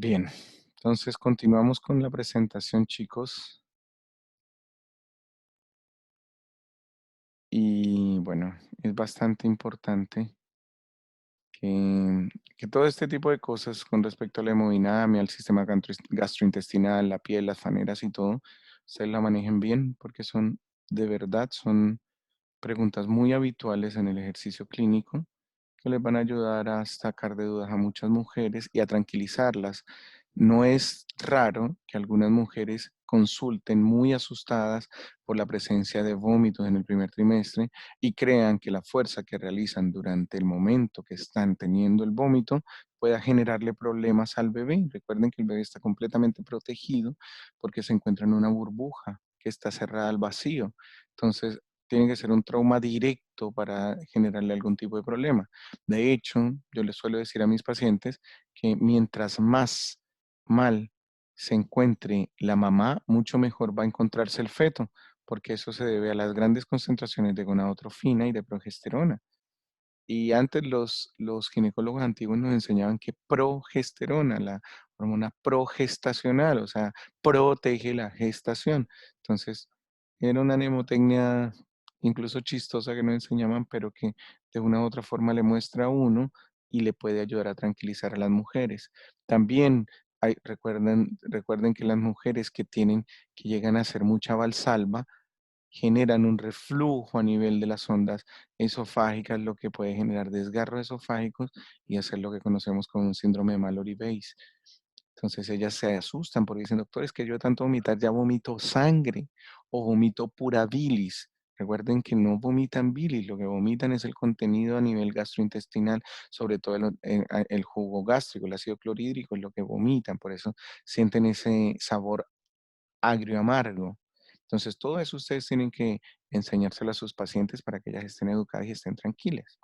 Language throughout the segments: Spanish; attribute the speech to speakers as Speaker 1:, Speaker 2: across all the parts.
Speaker 1: Bien, entonces continuamos con la presentación, chicos. Y bueno, es bastante importante que, que todo este tipo de cosas con respecto a la hemodinamia, al sistema gastrointestinal, la piel, las faneras y todo, ustedes la manejen bien porque son, de verdad, son preguntas muy habituales en el ejercicio clínico que les van a ayudar a sacar de dudas a muchas mujeres y a tranquilizarlas. No es raro que algunas mujeres consulten muy asustadas por la presencia de vómitos en el primer trimestre y crean que la fuerza que realizan durante el momento que están teniendo el vómito pueda generarle problemas al bebé. Recuerden que el bebé está completamente protegido porque se encuentra en una burbuja que está cerrada al vacío. Entonces, tiene que ser un trauma directo para generarle algún tipo de problema. De hecho, yo les suelo decir a mis pacientes que mientras más mal se encuentre la mamá, mucho mejor va a encontrarse el feto, porque eso se debe a las grandes concentraciones de gonadotrofina y de progesterona. Y antes los ginecólogos antiguos nos enseñaban que progesterona, la hormona progestacional, o sea, protege la gestación. Entonces, era una mnemotecnia incluso chistosa que nos enseñaban, pero que de una u otra forma le muestra a uno y le puede ayudar a tranquilizar a las mujeres. También recuerden que las mujeres que llegan a hacer mucha valsalva, generan un reflujo a nivel de las ondas esofágicas, lo que puede generar desgarros esofágicos y hacer lo que conocemos como un síndrome de Mallory-Weiss. Entonces ellas se asustan porque dicen, doctor, es que yo de tanto vomitar ya vomito sangre o vomito pura bilis. Recuerden que no vomitan bilis, lo que vomitan es el contenido a nivel gastrointestinal, sobre todo el jugo gástrico, el ácido clorhídrico es lo que vomitan, por eso sienten ese sabor agrio amargo. Entonces, todo eso ustedes tienen que enseñárselo a sus pacientes para que ellas estén educadas y estén tranquilas.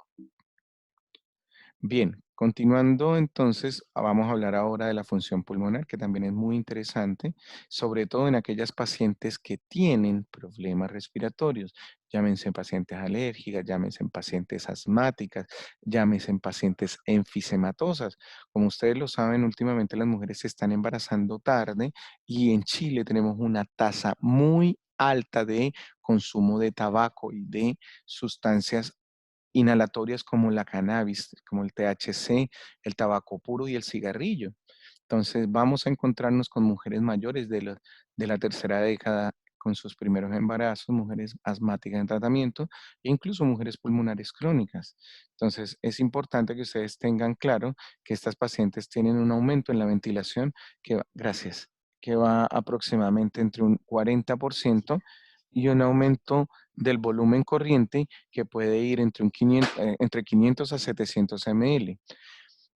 Speaker 1: Bien, continuando entonces, vamos a hablar ahora de la función pulmonar, que también es muy interesante, sobre todo en aquellas pacientes que tienen problemas respiratorios, llámense en pacientes alérgicas, llámense en pacientes asmáticas, llámense en pacientes enfisematosas. Como ustedes lo saben, últimamente las mujeres se están embarazando tarde y en Chile tenemos una tasa muy alta de consumo de tabaco y de sustancias inhalatorias como la cannabis, como el THC, el tabaco puro y el cigarrillo. Entonces vamos a encontrarnos con mujeres mayores de la tercera década con sus primeros embarazos, mujeres asmáticas en tratamiento e incluso mujeres pulmonares crónicas. Entonces es importante que ustedes tengan claro que estas pacientes tienen un aumento en la ventilación gracias, que va aproximadamente entre un 40% y un aumento del volumen corriente que puede ir entre 500 a 700 ml.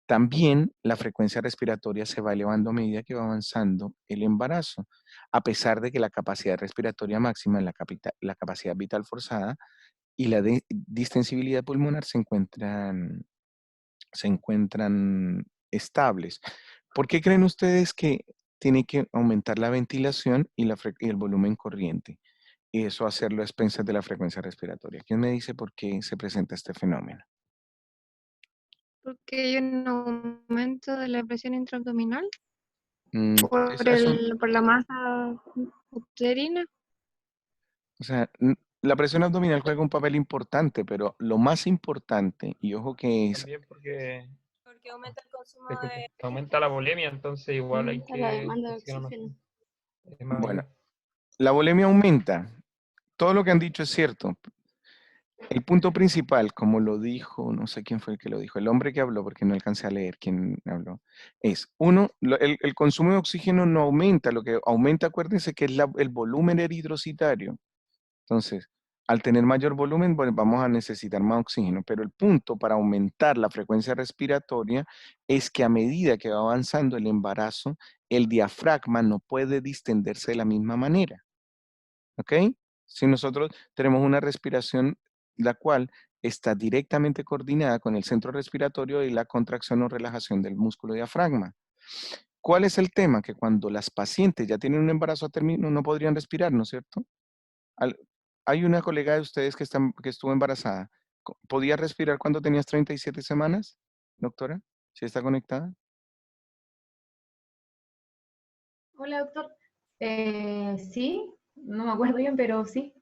Speaker 1: También la frecuencia respiratoria se va elevando a medida que va avanzando el embarazo, a pesar de que la capacidad respiratoria máxima, la capacidad vital forzada y la distensibilidad pulmonar se encuentran estables. ¿Por qué creen ustedes que tiene que aumentar la ventilación y el volumen corriente? Y eso hacerlo a expensas de la frecuencia respiratoria. ¿Quién me dice por qué se presenta este fenómeno?
Speaker 2: Porque hay un aumento de la presión intraabdominal
Speaker 1: Son,
Speaker 2: por la masa uterina.
Speaker 1: o sea, la presión abdominal juega un papel importante, pero lo más importante, y ojo que es,
Speaker 3: También porque
Speaker 2: Porque aumenta el consumo
Speaker 3: disculpe,
Speaker 2: de...
Speaker 3: aumenta la bulimia, entonces igual hay
Speaker 2: Aumenta la
Speaker 3: que
Speaker 2: demanda de
Speaker 3: oxigenar más,
Speaker 2: oxígeno.
Speaker 3: es
Speaker 1: bueno,
Speaker 3: mayor.
Speaker 1: la bulimia aumenta. Todo lo que han dicho es cierto. El punto principal, como lo dijo, no sé quién fue el que lo dijo, el hombre que habló, porque no alcancé a leer quién habló, es, uno, el consumo de oxígeno no aumenta, lo que aumenta, acuérdense que es el volumen eritrocitario. Entonces, al tener mayor volumen, pues vamos a necesitar más oxígeno, pero el punto para aumentar la frecuencia respiratoria es que a medida que va avanzando el embarazo, el diafragma no puede distenderse de la misma manera, ¿ok? Si nosotros tenemos una respiración la cual está directamente coordinada con el centro respiratorio y la contracción o relajación del músculo diafragma. ¿Cuál es el tema? Que cuando las pacientes ya tienen un embarazo a término no podrían respirar, ¿no es cierto? Al- Hay una colega de ustedes que estuvo embarazada. ¿Podía respirar cuando tenías 37 semanas, doctora? ¿Sí está conectada?
Speaker 4: Hola, doctor. Sí, no me acuerdo bien, pero sí.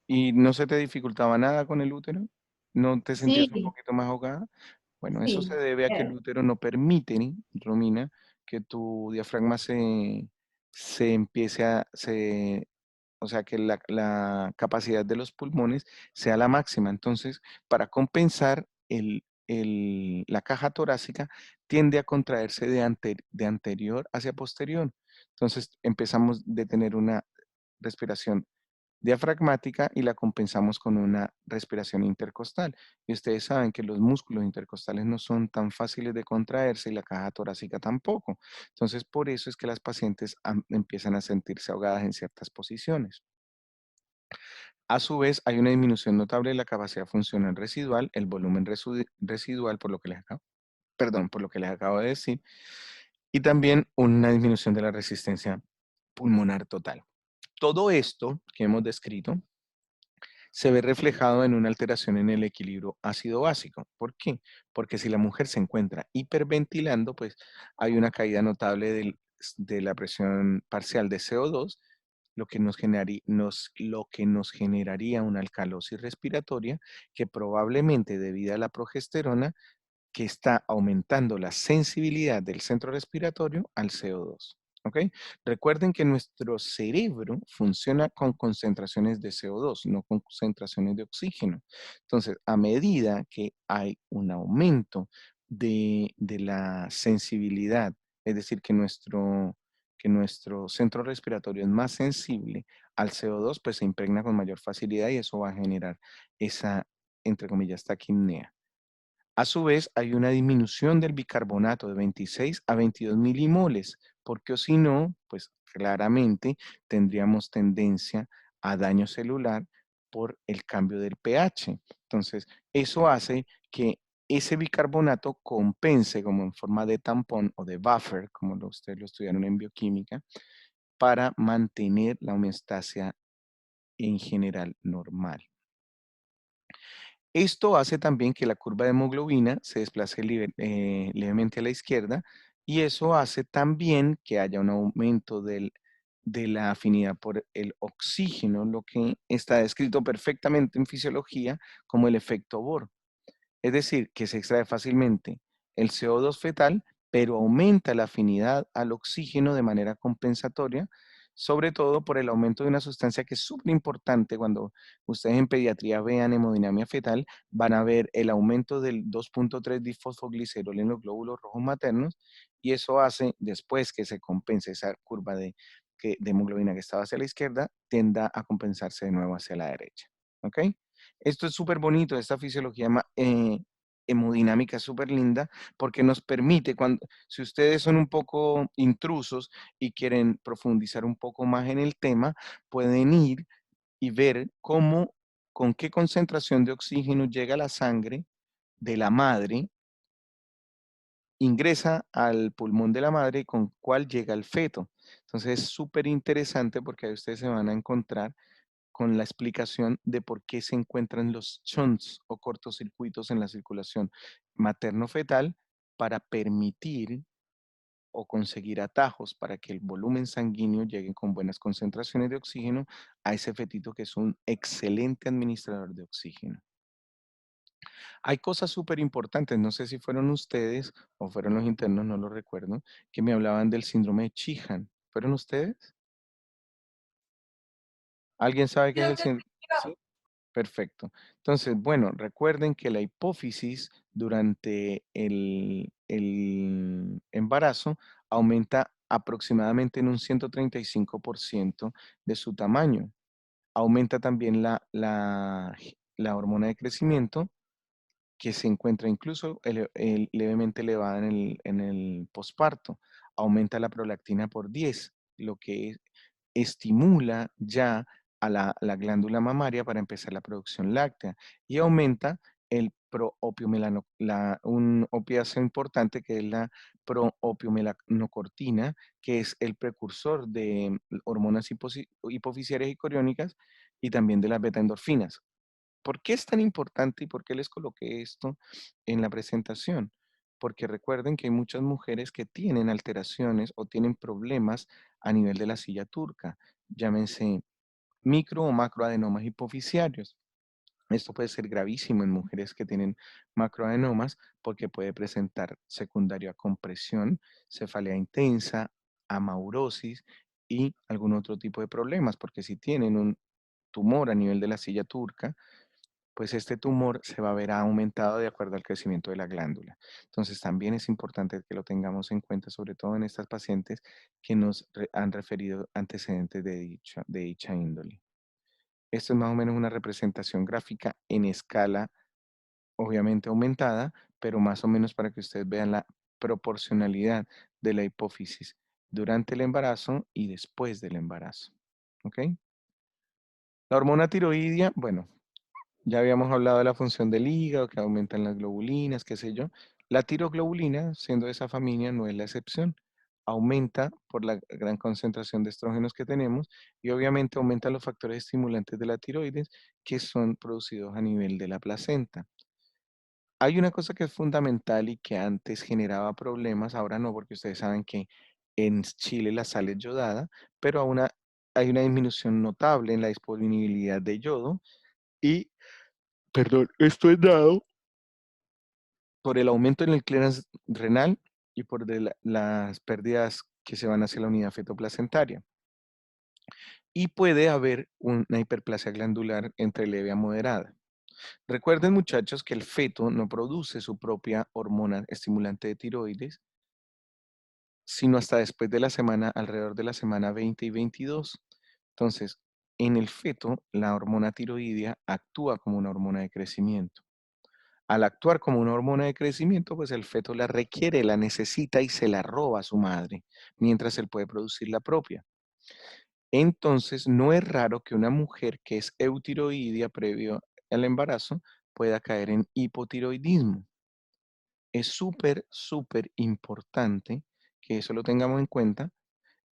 Speaker 1: ¿Y no se te dificultaba nada con el útero? ¿No te sentías un
Speaker 4: Sí,
Speaker 1: poquito más ahogada? Bueno, eso se
Speaker 4: sí.
Speaker 1: debe a que el útero no permite, Romina, que tu diafragma se empiece o sea, que la capacidad de los pulmones sea la máxima. Entonces, para compensar, la caja torácica tiende a contraerse de anterior hacia posterior. Entonces, empezamos de tener una respiración diafragmática y la compensamos con una respiración intercostal. Y ustedes saben que los músculos intercostales no son tan fáciles de contraerse y la caja torácica tampoco. Entonces, por eso es que las pacientes empiezan a sentirse ahogadas en ciertas posiciones. A su vez, hay una disminución notable de la capacidad funcional residual, el volumen residual, por lo que les acabo, perdón, por lo que les acabo de decir, y también una disminución de la resistencia pulmonar total. Todo esto que hemos descrito se ve reflejado en una alteración en el equilibrio ácido-básico. ¿Por qué? Porque si la mujer se encuentra hiperventilando, pues hay una caída notable de la presión parcial de CO2, lo que nos generaría una alcalosis respiratoria que probablemente debido a la progesterona que está aumentando la sensibilidad del centro respiratorio al CO2. ¿Ok? Recuerden que nuestro cerebro funciona con concentraciones de CO2, no con concentraciones de oxígeno. Entonces, a medida que hay un aumento de la sensibilidad, es decir, que nuestro centro respiratorio es más sensible al CO2, pues se impregna con mayor facilidad y eso va a generar esa, entre comillas, taquipnea. A su vez, hay una disminución del bicarbonato de 26 a 22 milimoles, porque o si no, pues claramente tendríamos tendencia a daño celular por el cambio del pH. Entonces, eso hace que ese bicarbonato compense como en forma de tampón o de buffer, como ustedes lo estudiaron en bioquímica, para mantener la homeostasia en general normal. Esto hace también que la curva de hemoglobina se desplace levemente a la izquierda y eso hace también que haya un aumento de la afinidad por el oxígeno, lo que está descrito perfectamente en fisiología como el efecto Bohr. Es decir, que se extrae fácilmente el CO2 fetal, pero aumenta la afinidad al oxígeno de manera compensatoria, sobre todo por el aumento de una sustancia que es súper importante. Cuando ustedes en pediatría vean hemodinamia fetal, van a ver el aumento del 2,3 disfosfoglicerol en los glóbulos rojos maternos y eso hace, después que se compense esa curva de hemoglobina que estaba hacia la izquierda, tienda a compensarse de nuevo hacia la derecha. ¿Ok? Esto es súper bonito, esta fisiología hemodinámica es súper linda porque nos permite, si ustedes son un poco intrusos y quieren profundizar un poco más en el tema, pueden ir y ver con qué concentración de oxígeno llega la sangre de la madre, ingresa al pulmón de la madre y con cuál llega el feto. Entonces es súper interesante porque ahí ustedes se van a encontrar con la explicación de por qué se encuentran los shunts o cortocircuitos en la circulación materno-fetal para permitir o conseguir atajos para que el volumen sanguíneo llegue con buenas concentraciones de oxígeno a ese fetito que es un excelente administrador de oxígeno. Hay cosas súper importantes, no sé si fueron ustedes o fueron los internos, no lo recuerdo, que me hablaban del síndrome de Sheehan. ¿Fueron ustedes? ¿Alguien sabe qué es el síndrome? ¿Sí? Perfecto. Entonces, bueno, recuerden que la hipófisis durante el embarazo aumenta aproximadamente en un 135% de su tamaño. Aumenta también la hormona de crecimiento que se encuentra incluso levemente elevada en el posparto. Aumenta la prolactina por 10, lo que estimula ya a la glándula mamaria para empezar la producción láctea y aumenta el un opiáceo importante que es la proopiomelanocortina, que es el precursor de hormonas hipofisiarias y coriónicas y también de las beta-endorfinas. ¿Por qué es tan importante y por qué les coloqué esto en la presentación? porque recuerden que hay muchas mujeres que tienen alteraciones o tienen problemas a nivel de la silla turca, llámense micro o macroadenomas hipofisiarios. Esto puede ser gravísimo en mujeres que tienen macroadenomas porque puede presentar secundario a compresión, cefalea intensa, amaurosis y algún otro tipo de problemas, porque si tienen un tumor a nivel de la silla turca, pues este tumor se va a ver aumentado de acuerdo al crecimiento de la glándula. Entonces también es importante que lo tengamos en cuenta, sobre todo en estas pacientes que nos han referido antecedentes de dicha índole. Esto es más o menos una representación gráfica en escala, obviamente aumentada, pero más o menos para que ustedes vean la proporcionalidad de la hipófisis durante el embarazo y después del embarazo. ¿Ok? La hormona tiroidia, bueno, ya habíamos hablado de la función del hígado, que aumentan las globulinas, qué sé yo. La tiroglobulina, siendo de esa familia, no es la excepción. Aumenta por la gran concentración de estrógenos que tenemos y obviamente aumenta los factores estimulantes de la tiroides que son producidos a nivel de la placenta. Hay una cosa que es fundamental y que antes generaba problemas, ahora no, porque ustedes saben que en Chile la sal es yodada, pero hay una disminución notable en la disponibilidad de yodo y, perdón, esto es dado por el aumento en el clearance renal y por las pérdidas que se van hacia la unidad fetoplacentaria. Y puede haber una hiperplasia glandular entre leve a moderada. Recuerden, muchachos, que el feto no produce su propia hormona estimulante de tiroides, sino hasta después de la semana, alrededor de la semana 20 y 22. Entonces, en el feto, la hormona tiroidea actúa como una hormona de crecimiento. Al actuar como una hormona de crecimiento, pues el feto la requiere, la necesita y se la roba a su madre, mientras él puede producir la propia. Entonces, no es raro que una mujer que es eutiroidea previo al embarazo pueda caer en hipotiroidismo. Es súper, súper importante que eso lo tengamos en cuenta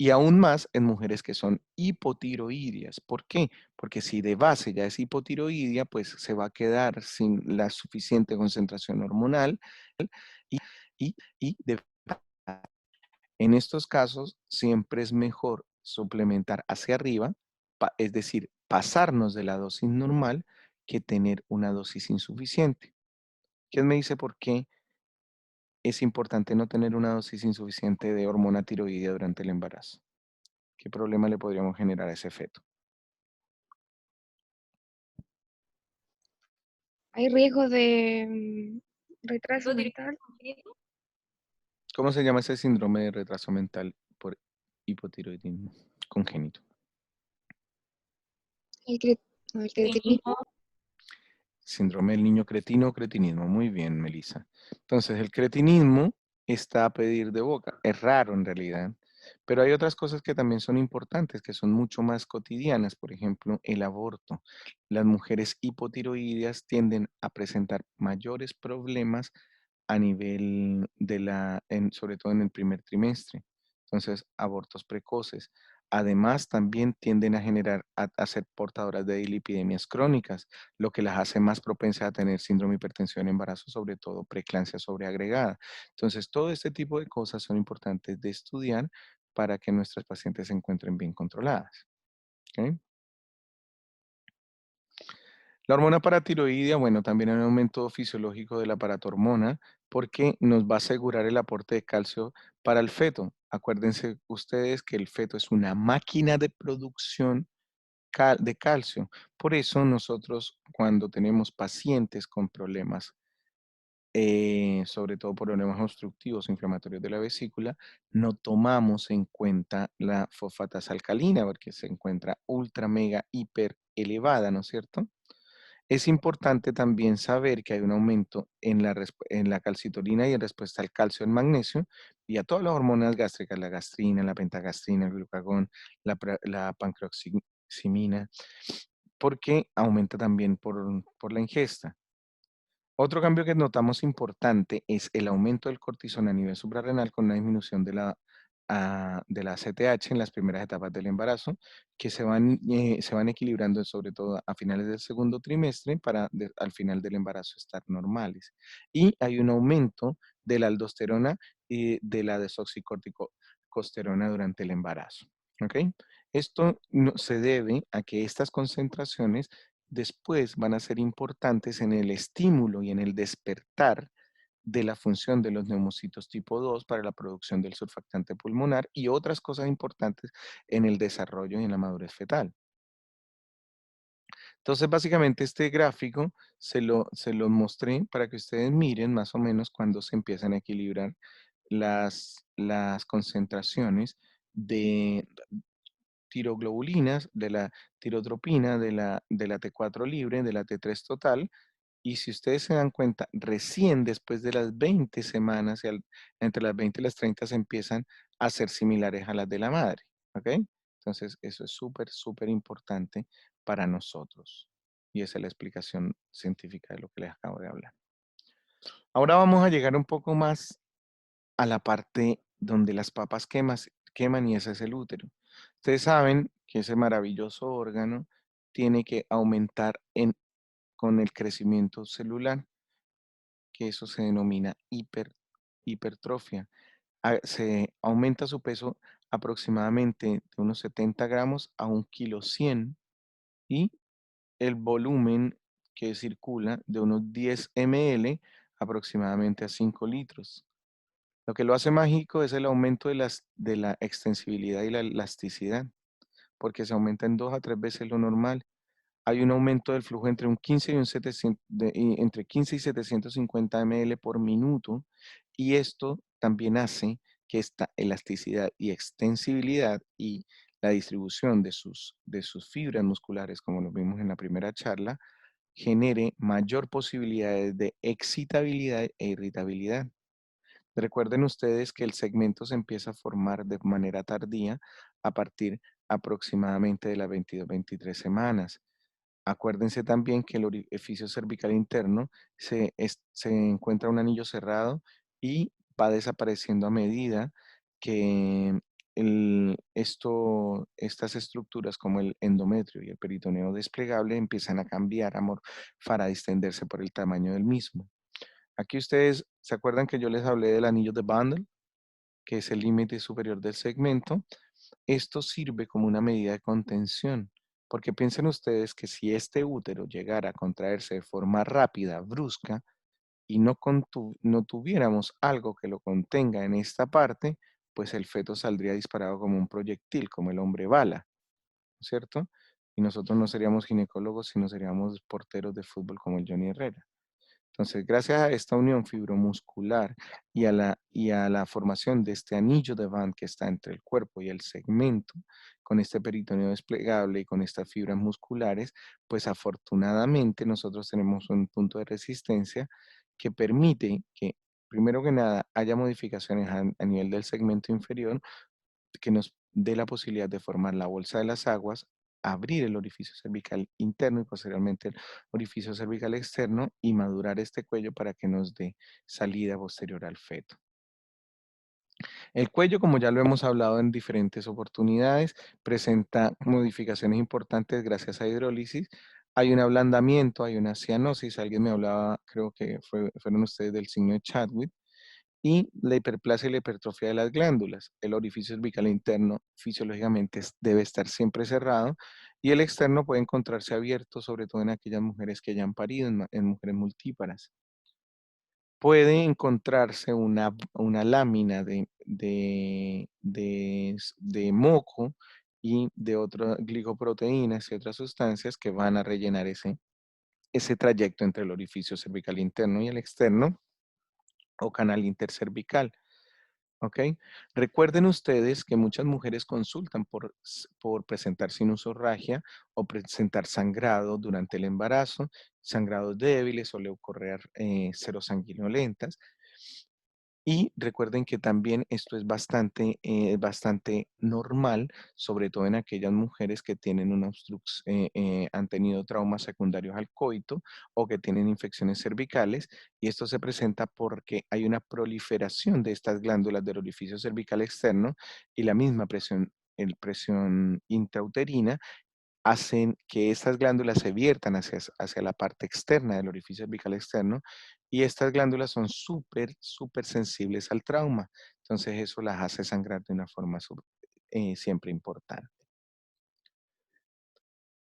Speaker 1: y aún más en mujeres que son hipotiroideas. ¿Por qué? Porque si de base ya es hipotiroidea, pues se va a quedar sin la suficiente concentración hormonal y, y en estos casos siempre es mejor suplementar hacia arriba, es decir, pasarnos de la dosis normal que tener una dosis insuficiente. ¿Quién me dice por qué es importante no tener una dosis insuficiente de hormona tiroidea durante el embarazo? ¿Qué problema le podríamos generar a ese feto?
Speaker 2: ¿Hay riesgo de retraso
Speaker 4: ¿Hipotiroidismo
Speaker 2: mental?
Speaker 4: congénito?
Speaker 1: ¿Cómo se llama ese síndrome de retraso mental por hipotiroidismo congénito?
Speaker 2: ¿El cre- no, el cretinismo?
Speaker 1: Síndrome del niño cretino o cretinismo. Muy bien, Melissa. Entonces, el cretinismo está a pedir de boca. Es raro en realidad. Pero hay otras cosas que también son importantes, que son mucho más cotidianas. Por ejemplo, el aborto. Las mujeres hipotiroideas tienden a presentar mayores problemas a nivel de sobre todo en el primer trimestre. Entonces, abortos precoces. Además, también tienden a ser portadoras de dilipidemias crónicas, lo que las hace más propensas a tener síndrome de hipertensión en embarazo, sobre todo preeclampsia sobreagregada. Entonces, todo este tipo de cosas son importantes de estudiar para que nuestras pacientes se encuentren bien controladas. ¿Ok? La hormona paratiroidea, bueno, también hay un aumento fisiológico del aparato hormona porque nos va a asegurar el aporte de calcio para el feto. Acuérdense ustedes que el feto es una máquina de producción de calcio. Por eso nosotros cuando tenemos pacientes con problemas, sobre todo problemas obstructivos inflamatorios de la vesícula, no tomamos en cuenta la fosfatasa alcalina porque se encuentra ultra, mega, hiper elevada, ¿no es cierto? Es importante también saber que hay un aumento en la calcitorina y en respuesta al calcio, al magnesio y a todas las hormonas gástricas, la gastrina, la pentagastrina, el glucagón, la pancreoximina, porque aumenta también por la ingesta. Otro cambio que notamos importante es el aumento del cortisol a nivel suprarrenal con una disminución de la ACTH en las primeras etapas del embarazo, que se van equilibrando sobre todo a finales del segundo trimestre para al final del embarazo estar normales. Y hay un aumento de la aldosterona y de la desoxicorticosterona durante el embarazo. ¿Ok? Esto se debe a que estas concentraciones después van a ser importantes en el estímulo y en el despertar de la función de los neumocitos tipo 2 para la producción del surfactante pulmonar y otras cosas importantes en el desarrollo y en la madurez fetal. Entonces, básicamente este gráfico se lo mostré para que ustedes miren más o menos cuando se empiezan a equilibrar las concentraciones de tiroglobulinas, de la tirotropina, de la T4 libre, de la T3 total. Y si ustedes se dan cuenta, recién después de las 20 semanas, entre las 20 y las 30 se empiezan a ser similares a las de la madre. ¿Ok? Entonces, eso es súper, súper importante para nosotros. Y esa es la explicación científica de lo que les acabo de hablar. Ahora vamos a llegar un poco más a la parte donde las papas queman y ese es el útero. Ustedes saben que ese maravilloso órgano tiene que aumentar con el crecimiento celular, que eso se denomina hipertrofia. Se aumenta su peso aproximadamente de unos 70 gramos a 1,1 kg y el volumen que circula de unos 10 ml aproximadamente a 5 litros. Lo que lo hace mágico es el aumento de la extensibilidad y la elasticidad, porque se aumenta en 2 a 3 veces lo normal. Hay un aumento del flujo entre 15 y entre 15 y 750 ml por minuto, y esto también hace que esta elasticidad y extensibilidad y la distribución de sus fibras musculares, como lo vimos en la primera charla, genere mayor posibilidades de excitabilidad e irritabilidad. Recuerden ustedes que el segmento se empieza a formar de manera tardía a partir aproximadamente de las 22-23 semanas. Acuérdense también que el orificio cervical interno se encuentra un anillo cerrado y va desapareciendo a medida que estas estructuras como el endometrio y el peritoneo desplegable empiezan a cambiar, a morfar, a distenderse por el tamaño del mismo. Aquí ustedes se acuerdan que yo les hablé del anillo de Bandel, que es el límite superior del segmento. Esto sirve como una medida de contención, porque piensen ustedes que si este útero llegara a contraerse de forma rápida, brusca, y no tuviéramos algo que lo contenga en esta parte, pues el feto saldría disparado como un proyectil, como el hombre bala, ¿no es cierto? Y nosotros no seríamos ginecólogos, sino seríamos porteros de fútbol como el Johnny Herrera. Entonces, gracias a esta unión fibromuscular y a la formación de este anillo de Van que está entre el cuerpo y el segmento, con este peritoneo desplegable y con estas fibras musculares, pues afortunadamente nosotros tenemos un punto de resistencia que permite que, primero que nada, haya modificaciones a nivel del segmento inferior que nos dé la posibilidad de formar la bolsa de las aguas, abrir el orificio cervical interno y posteriormente el orificio cervical externo y madurar este cuello para que nos dé salida posterior al feto. El cuello, como ya lo hemos hablado en diferentes oportunidades, presenta modificaciones importantes gracias a hidrólisis. Hay un ablandamiento, hay una cianosis. Alguien me hablaba, creo que fueron ustedes, del signo de Chadwick. Y la hiperplasia y la hipertrofia de las glándulas. El orificio cervical interno fisiológicamente debe estar siempre cerrado y el externo puede encontrarse abierto, sobre todo en aquellas mujeres que ya han parido, en mujeres multíparas. Puede encontrarse una lámina de moco y de otras glicoproteínas y otras sustancias que van a rellenar ese trayecto entre el orificio cervical interno y el externo o canal intercervical. ¿Ok? Recuerden ustedes que muchas mujeres consultan por presentar sinusorragia o presentar sangrado durante el embarazo, sangrados débiles o leucorreas serosanguinolentas. Y recuerden que también esto es bastante normal, sobre todo en aquellas mujeres que tienen han tenido traumas secundarios al coito o que tienen infecciones cervicales, y esto se presenta porque hay una proliferación de estas glándulas del orificio cervical externo y la misma presión intrauterina hacen que estas glándulas se viertan hacia la parte externa del orificio cervical externo y estas glándulas son súper sensibles al trauma. Entonces eso las hace sangrar de una forma siempre importante.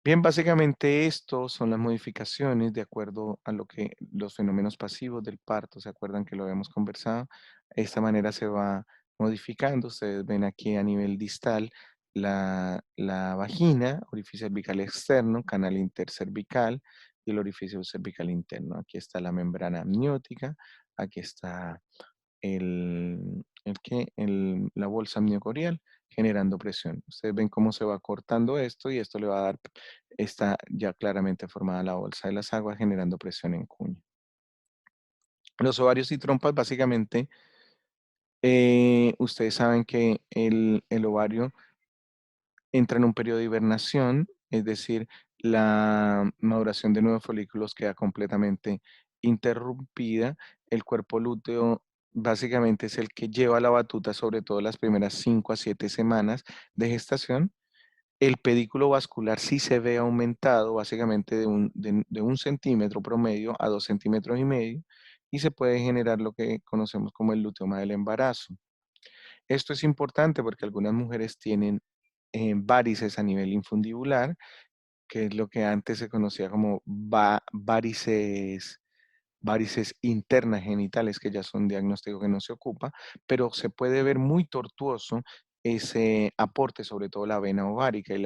Speaker 1: Bien, básicamente esto son las modificaciones de acuerdo a lo que los fenómenos pasivos del parto, ¿se acuerdan que lo habíamos conversado? De esta manera se va modificando. Ustedes ven aquí a nivel distal la vagina, orificio cervical externo, canal intercervical y el orificio cervical interno. Aquí está la membrana amniótica, aquí está la bolsa amniocorial generando presión. Ustedes ven cómo se va cortando esto y esto le va a dar, está ya claramente formada la bolsa de las aguas generando presión en cuña. Los ovarios y trompas básicamente, ustedes saben que el ovario entra en un periodo de hibernación, es decir, la maduración de nuevos folículos queda completamente interrumpida. El cuerpo lúteo básicamente es el que lleva la batuta, sobre todo las primeras 5 a 7 semanas de gestación. El pedículo vascular sí se ve aumentado básicamente de 1 centímetro promedio a 2,5 centímetros, y se puede generar lo que conocemos como el luteoma del embarazo. Esto es importante porque algunas mujeres tienen varices a nivel infundibular, que es lo que antes se conocía como varices internas genitales, que ya son un diagnóstico que no se ocupa, pero se puede ver muy tortuoso ese aporte, sobre todo la vena ovárica y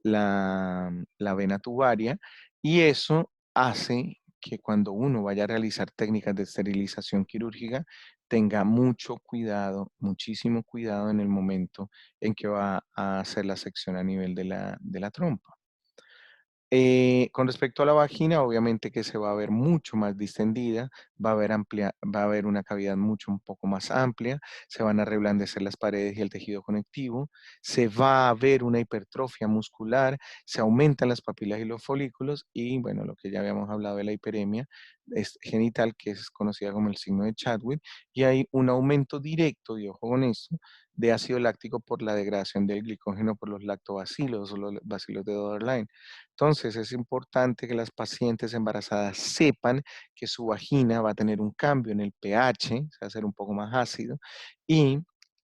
Speaker 1: la vena tubaria, y eso hace que cuando uno vaya a realizar técnicas de esterilización quirúrgica, tenga mucho cuidado, muchísimo cuidado en el momento en que va a hacer la sección a nivel de la trompa. Con respecto a la vagina, obviamente que se va a ver mucho más distendida, va a haber una cavidad un poco más amplia, se van a reblandecer las paredes y el tejido conectivo, se va a ver una hipertrofia muscular, se aumentan las papilas y los folículos y, bueno, lo que ya habíamos hablado de la hiperemia genital, que es conocida como el signo de Chadwick, y hay un aumento directo, y ojo con esto, de ácido láctico por la degradación del glicógeno por los lactobacilos o los bacilos de Doderlein. Entonces, es importante que las pacientes embarazadas sepan que su vagina va a tener un cambio en el pH, se va a hacer un poco más ácido, y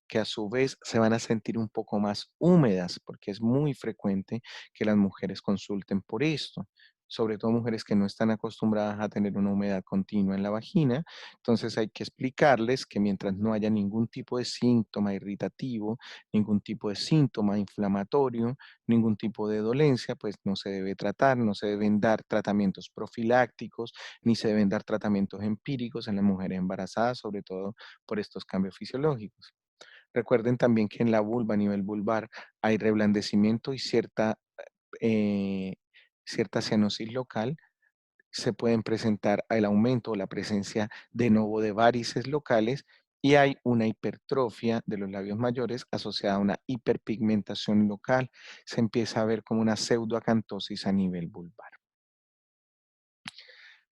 Speaker 1: que a su vez se van a sentir un poco más húmedas, porque es muy frecuente que las mujeres consulten por esto, sobre todo mujeres que no están acostumbradas a tener una humedad continua en la vagina. Entonces hay que explicarles que mientras no haya ningún tipo de síntoma irritativo, ningún tipo de síntoma inflamatorio, ningún tipo de dolencia, pues no se debe tratar, no se deben dar tratamientos profilácticos, ni se deben dar tratamientos empíricos en las mujeres embarazadas, sobre todo por estos cambios fisiológicos. Recuerden también que en la vulva, a nivel vulvar, hay reblandecimiento y eh, cierta cianosis local. Se pueden presentar el aumento o la presencia de nuevo de varices locales y hay una hipertrofia de los labios mayores asociada a una hiperpigmentación local. Se empieza a ver como una pseudoacantosis a nivel vulvar.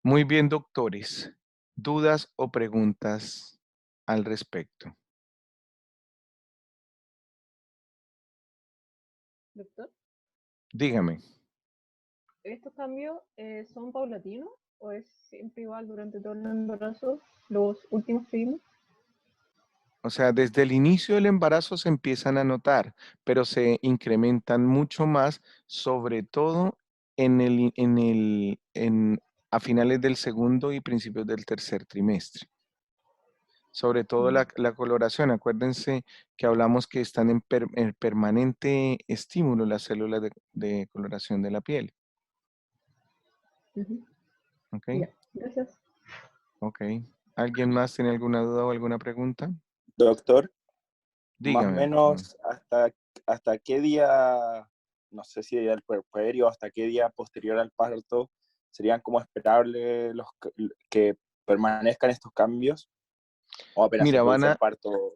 Speaker 1: Muy bien, doctores. ¿Dudas o preguntas al respecto?
Speaker 5: Doctor,
Speaker 1: Dígame.
Speaker 5: ¿estos cambios son paulatinos o es siempre igual durante todo el embarazo, los últimos trimestres?
Speaker 1: O sea, desde el inicio del embarazo se empiezan a notar, pero se incrementan mucho más, sobre todo a finales del segundo y principios del tercer trimestre. Sobre todo la coloración. Acuérdense que hablamos que están en permanente estímulo las células de coloración de la piel.
Speaker 5: Ujú.
Speaker 1: ¿Ok?
Speaker 5: Ya, gracias.
Speaker 1: Ok. ¿Alguien más tiene alguna duda o alguna pregunta?
Speaker 6: Doctor, más o
Speaker 1: Dígame, por favor.
Speaker 6: menos hasta qué día, no sé si el puerperio, hasta qué día posterior al parto serían como esperables que permanezcan estos cambios, o apenas se
Speaker 1: Mira,
Speaker 6: produce el parto.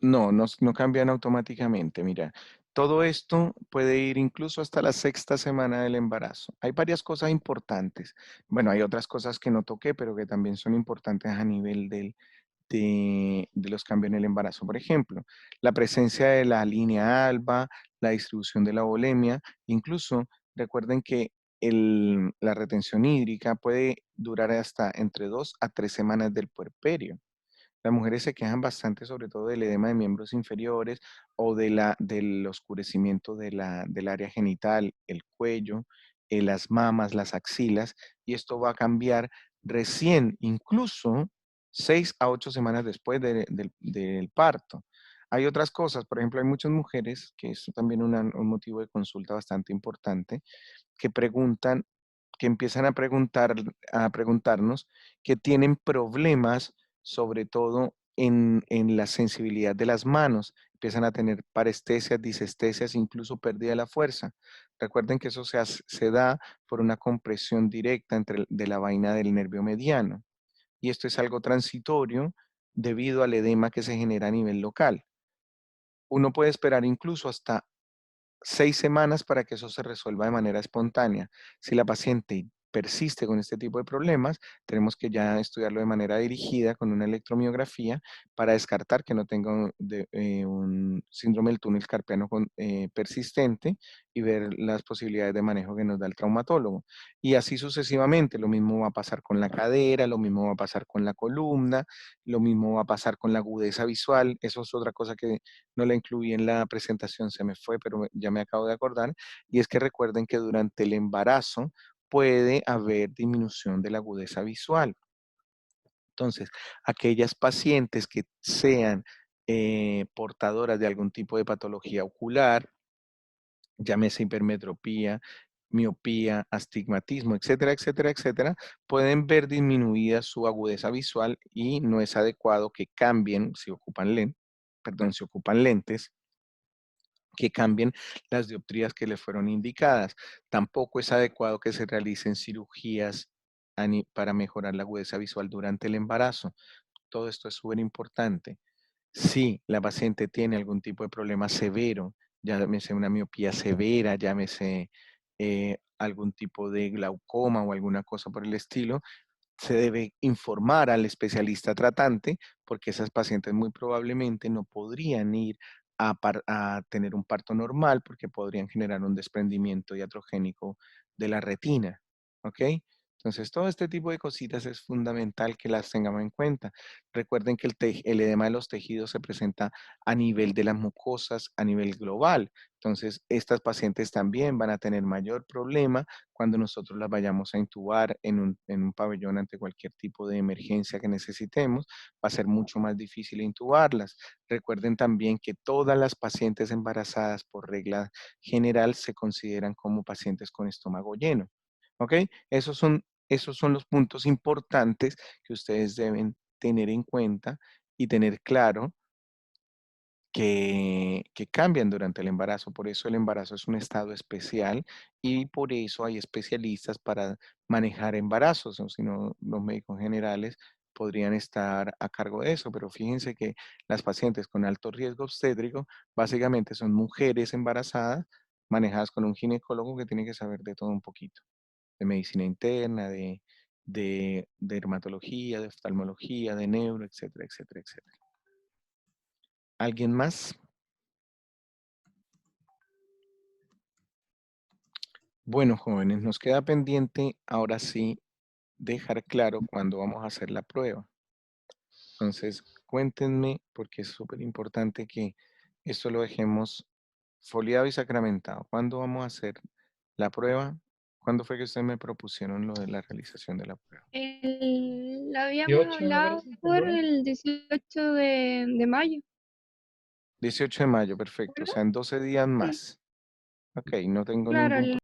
Speaker 1: no cambian automáticamente. Mira, todo esto puede ir incluso hasta la sexta semana del embarazo. Hay varias cosas importantes. Bueno, hay otras cosas que no toqué, pero que también son importantes a nivel de los cambios en el embarazo. Por ejemplo, la presencia de la línea alba, la distribución de la volemia, incluso recuerden que la retención hídrica puede durar hasta entre 2 a 3 semanas del puerperio. Las mujeres se quejan bastante, sobre todo del edema de miembros inferiores o del oscurecimiento del área genital, el cuello, las mamas, las axilas, y esto va a cambiar recién, incluso 6 a 8 semanas después del parto. Hay otras cosas, por ejemplo, hay muchas mujeres, que esto también es un motivo de consulta bastante importante, que preguntan, que empiezan a preguntarnos que tienen problemas, sobre todo en la sensibilidad de las manos. Empiezan a tener parestesias, disestesias, incluso pérdida de la fuerza. Recuerden que eso se da por una compresión directa de la vaina del nervio mediano. Y esto es algo transitorio debido al edema que se genera a nivel local. Uno puede esperar incluso hasta 6 semanas para que eso se resuelva de manera espontánea. Si la paciente persiste con este tipo de problemas, tenemos que ya estudiarlo de manera dirigida con una electromiografía para descartar que no tenga un síndrome del túnel carpiano persistente y ver las posibilidades de manejo que nos da el traumatólogo. Y así sucesivamente, lo mismo va a pasar con la cadera, lo mismo va a pasar con la columna, lo mismo va a pasar con la agudeza visual. Eso es otra cosa que no la incluí en la presentación, se me fue, pero ya me acabo de acordar, y es que recuerden que durante el embarazo puede haber disminución de la agudeza visual. Entonces, aquellas pacientes que sean portadoras de algún tipo de patología ocular, llámese hipermetropía, miopía, astigmatismo, etcétera, etcétera, etcétera, pueden ver disminuida su agudeza visual y no es adecuado que cambien, si ocupan lentes, que cambien las dioptrías que les fueron indicadas. Tampoco es adecuado que se realicen cirugías para mejorar la agudeza visual durante el embarazo. Todo esto es súper importante. Si la paciente tiene algún tipo de problema severo, llámese una miopía severa, llámese algún tipo de glaucoma o alguna cosa por el estilo, se debe informar al especialista tratante porque esas pacientes muy probablemente no podrían ir a tener un parto normal porque podrían generar un desprendimiento iatrogénico de la retina. ¿Ok? Entonces, todo este tipo de cositas es fundamental que las tengamos en cuenta. Recuerden que el edema de los tejidos se presenta a nivel de las mucosas, a nivel global. Entonces, estas pacientes también van a tener mayor problema cuando nosotros las vayamos a intubar en un pabellón ante cualquier tipo de emergencia que necesitemos. Va a ser mucho más difícil intubarlas. Recuerden también que todas las pacientes embarazadas, por regla general, se consideran como pacientes con estómago lleno. ¿Ok? Esos son los puntos importantes que ustedes deben tener en cuenta y tener claro que cambian durante el embarazo. Por eso el embarazo es un estado especial y por eso hay especialistas para manejar embarazos, o si no, los médicos generales podrían estar a cargo de eso. Pero fíjense que las pacientes con alto riesgo obstétrico básicamente son mujeres embarazadas manejadas con un ginecólogo que tiene que saber de todo un poquito, de medicina interna, de dermatología, de oftalmología, de neuro, etcétera, etcétera, etcétera. ¿Alguien más? Bueno, jóvenes, nos queda pendiente ahora sí dejar claro cuándo vamos a hacer la prueba. Entonces, cuéntenme, porque es súper importante que esto lo dejemos foliado y sacramentado. ¿Cuándo vamos a hacer la prueba? ¿Cuándo fue que ustedes me propusieron lo de la realización de la prueba?
Speaker 2: Lo habíamos
Speaker 3: 18 me
Speaker 2: hablado
Speaker 3: parece,
Speaker 2: por
Speaker 3: el lunes.
Speaker 2: el 18 de mayo.
Speaker 1: 18 de mayo, perfecto. O sea, en 12 días
Speaker 2: Sí,
Speaker 1: más. Ok, no tengo
Speaker 2: claro,
Speaker 1: ningún